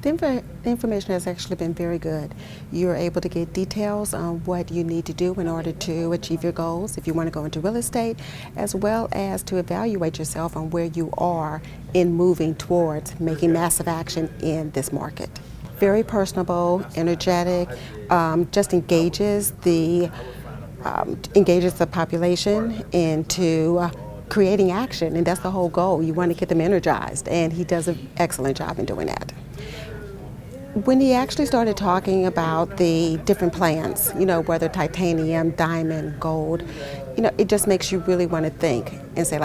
The information has actually been very good. You're able to get details on what you need to do in order to achieve your goals if you want to go into real estate, as well as to evaluate yourself on where you are in moving towards making massive action in this market. Very personable, energetic, just engages the population into creating action, and that's the whole goal. You want to get them energized, and he does an excellent job in doing that. When he actually started talking about the different plans, whether titanium, diamond, gold, it just makes you really want to think and say,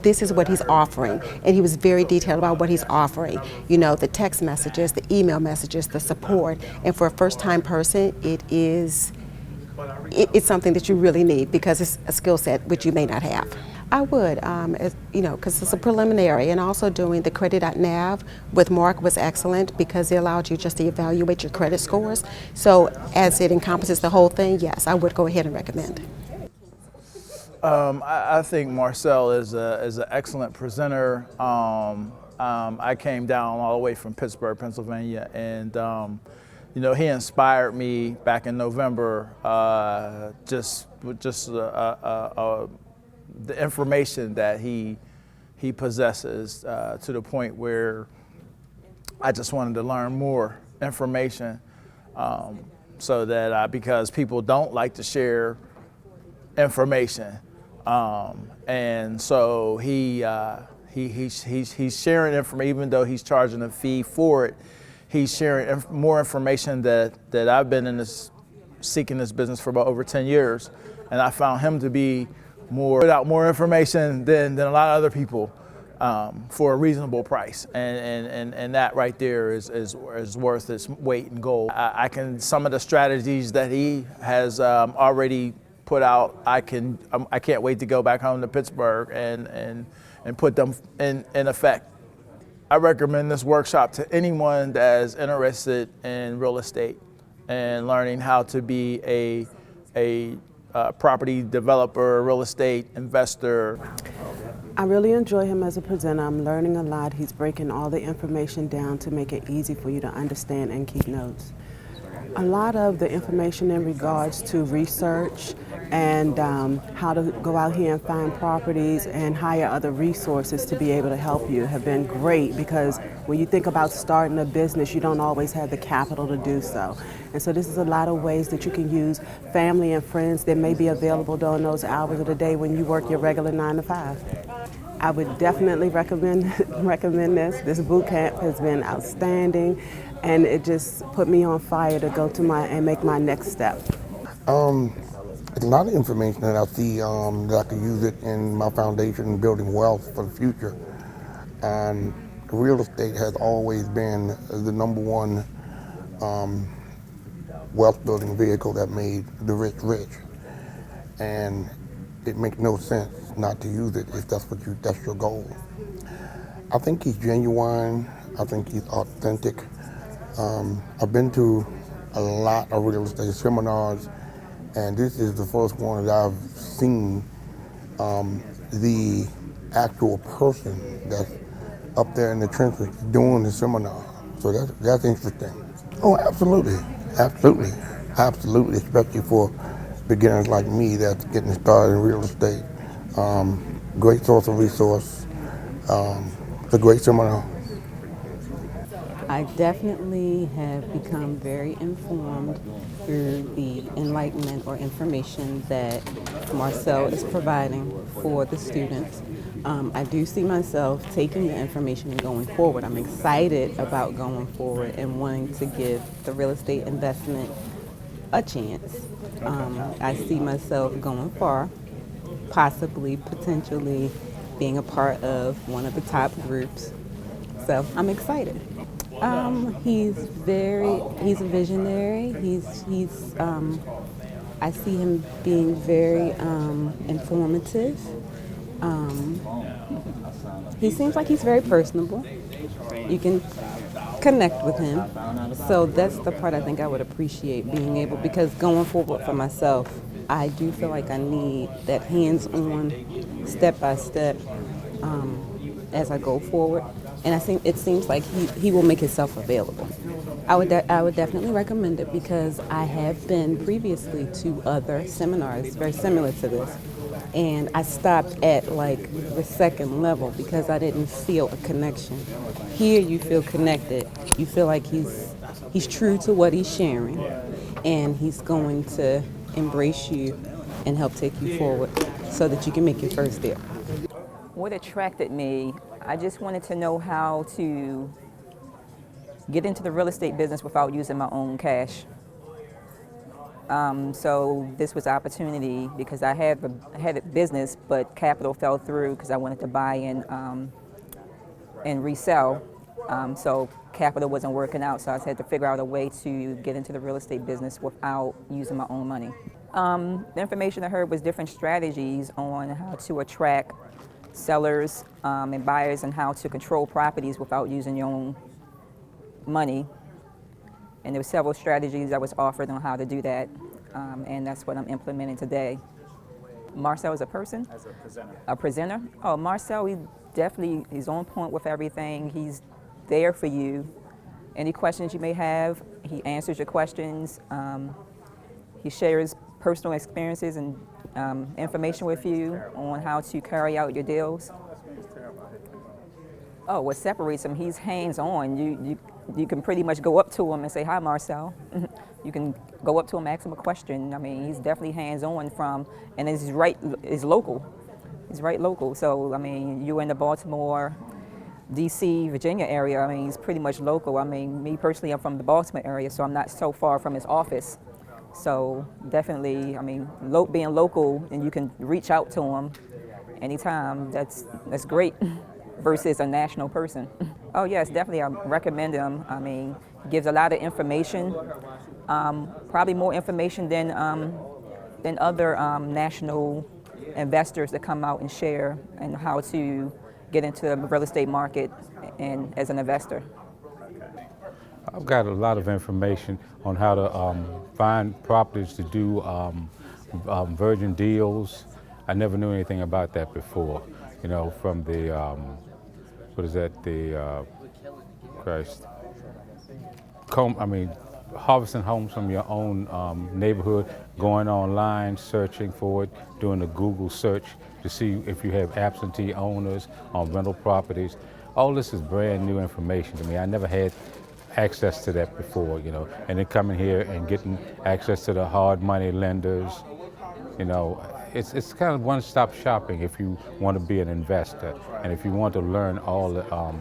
this is what he's offering. And he was very detailed about what he's offering. The text messages, the email messages, the support. And for a first-time person, it's something that you really need because it's a skill set which you may not have. I would, because it's a preliminary, and also doing the credit.nav with Mark was excellent because it allowed you just to evaluate your credit scores. So as it encompasses the whole thing, yes, I would go ahead and recommend. I think Marcel is an excellent presenter. I came down all the way from Pittsburgh, Pennsylvania, and he inspired me back in November. The information that he possesses to the point where I just wanted to learn more information, so that because people don't like to share information, and so he's sharing information even though he's charging a fee for it. He's sharing more information that I've been seeking this business for about over 10 years, and I found him to be put out more information than a lot of other people for a reasonable price, and that right there is worth its weight in gold. Some of the strategies that he has already put out, I can't wait to go back home to Pittsburgh and put them in effect. I recommend this workshop to anyone that is interested in real estate and learning how to be a property developer, real estate investor. I really enjoy him as a presenter. I'm learning a lot. He's breaking all the information down to make it easy for you to understand and keep notes. A lot of the information in regards to research and how to go out here and find properties and hire other resources to be able to help you have been great, because when you think about starting a business, you don't always have the capital to do so. And so this is a lot of ways that you can use family and friends that may be available during those hours of the day when you work your regular 9 to 5. I would definitely recommend this. This boot camp has been outstanding, and it just put me on fire to go to and make my next step. It's a lot of information that I see that I can use it in my foundation building wealth for the future. And real estate has always been the #1 wealth building vehicle that made the rich rich. And it makes no sense not to use it if that's your goal. I think he's genuine. I think he's authentic. I've been to a lot of real estate seminars, and this is the first one that I've seen the actual person that's up there in the trenches doing the seminar. So that's interesting. Oh, absolutely, especially for beginners like me that's getting started in real estate. Great source of resource. It's a great seminar. I definitely have become very informed through the enlightenment or information that Marcel is providing for the students. I do see myself taking the information and going forward. I'm excited about going forward and wanting to give the real estate investment a chance. I see myself going far, possibly, potentially being a part of one of the top groups. So I'm excited. He's a visionary. I see him being very informative. He seems like he's very personable. You can connect with him. So that's the part I think I would appreciate being able, because going forward for myself, I do feel like I need that hands-on, step-by-step as I go forward. And I think it seems like he will make himself available. I would definitely recommend it because I have been previously to other seminars very similar to this. And I stopped at like the second level because I didn't feel a connection. Here you feel connected. You feel like he's true to what he's sharing and he's going to embrace you and help take you forward so that you can make your first deal. What attracted me, I just wanted to know how to get into the real estate business without using my own cash. So this was an opportunity because I had a business, but capital fell through because I wanted to buy and resell. So capital wasn't working out, so I had to figure out a way to get into the real estate business without using my own money. The information I heard was different strategies on how to attract sellers and buyers and how to control properties without using your own money. And there were several strategies that was offered on how to do that, and that's what I'm implementing today. Marcel is a person? As a presenter. A presenter? Oh, Marcel, he's on point with everything. He's there for you. Any questions you may have, he answers your questions. He shares personal experiences and information with you on how to carry out your deals. Oh, what separates him, he's hands-on. You can pretty much go up to him and say, "Hi, Marcel." You can go up to him, ask him a question. I mean, he's definitely hands-on and he's local. He's right local. So, I mean, you're in the Baltimore, D.C., Virginia area. I mean, he's pretty much local. I mean, me personally, I'm from the Baltimore area, so I'm not so far from his office. So definitely, I mean, being local and you can reach out to him anytime, that's great versus a national person. Oh yes, definitely I recommend him. I mean, he gives a lot of information, probably more information than other national investors that come out and share and how to get into the real estate market and as an investor. I've got a lot of information on how to find properties to do virgin deals. I never knew anything about that before. You know, from the, what is that, the, Christ, harvesting homes from your own neighborhood, going online, searching for it, doing a Google search to see if you have absentee owners on rental properties. All this is brand new information to me. I never had access to that before, you know, and then coming here and getting access to the hard money lenders, you know, it's kind of one-stop shopping if you want to be an investor and if you want to learn all the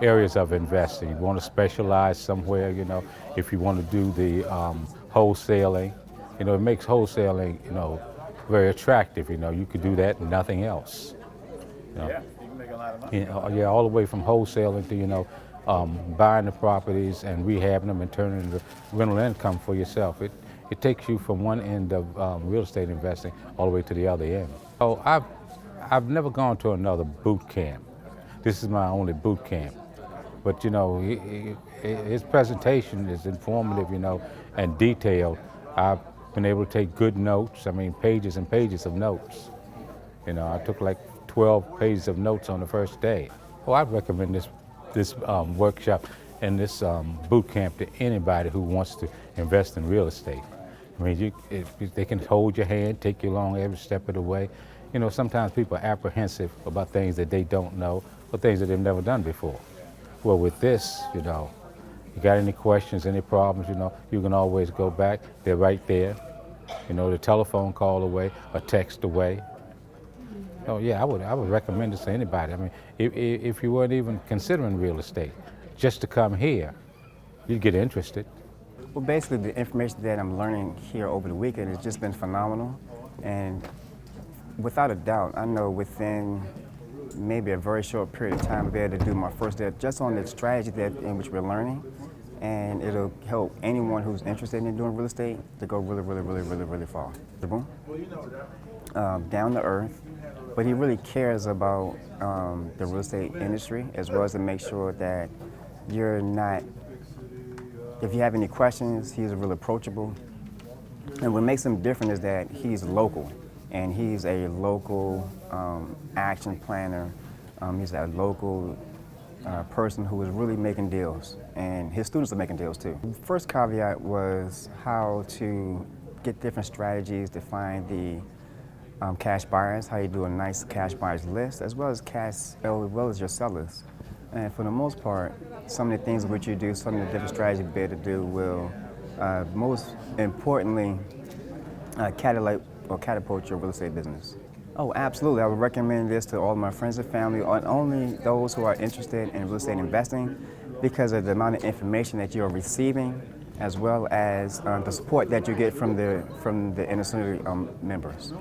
areas of investing. You want to specialize somewhere, you know, if you want to do the wholesaling, you know, it makes wholesaling, you know, very attractive. You know, you could do that and nothing else. You know? Yeah, you can make a lot of money. You know, yeah, all the way from wholesaling to, you know, buying the properties and rehabbing them and turning into rental income for yourself. It takes you from one end of real estate investing all the way to the other end. Oh, I've never gone to another boot camp. This is my only boot camp. But, you know, his presentation is informative, you know, and detailed. I've been able to take good notes. I mean, pages and pages of notes. You know, I took like 12 pages of notes on the first day. Well, I'd recommend this workshop and this boot camp to anybody who wants to invest in real estate. I mean, they can hold your hand, take you along every step of the way. You know, sometimes people are apprehensive about things that they don't know or things that they've never done before. Well, with this, you know, you got any questions, any problems, you know, you can always go back. They're right there. You know, the telephone call away, a text away. Oh yeah, I would recommend this to anybody. I mean, if you weren't even considering real estate, just to come here, you'd get interested. Well, basically, the information that I'm learning here over the weekend has just been phenomenal, and without a doubt, I know within maybe a very short period of time, I'll be able to do my first step just on the strategy in which we're learning, and it'll help anyone who's interested in doing real estate to go really, really, really, really, really far. Down to earth, but he really cares about the real estate industry as well as to make sure that you're not, if you have any questions, he's really approachable. And what makes him different is that he's local, and he's a local action planner. He's a local person who was really making deals, and his students are making deals too. First caveat was how to get different strategies to find the cash buyers, how you do a nice cash buyers list, as well as your sellers. And for the most part, some of the things which you do, some of the different strategies you be able to do will, most importantly, catapult your real estate business. Oh, absolutely. I would recommend this to all my friends and family, and only those who are interested in real estate investing, because of the amount of information that you're receiving, as well as the support that you get from the industry members.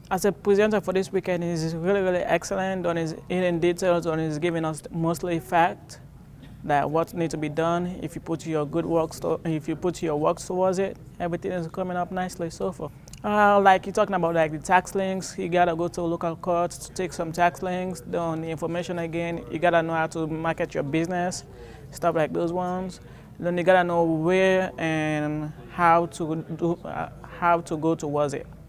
As a presenter for this weekend, he's really excellent on his in details, on his giving us mostly fact that what needs to be done. If you put your good works, if you put your works towards it, everything is coming up nicely so far. Like you're talking about, like the tax links, you gotta go to local courts to take some tax links. On the information again, you gotta know how to market your business, stuff like those ones. Then you gotta know where and how to go towards it.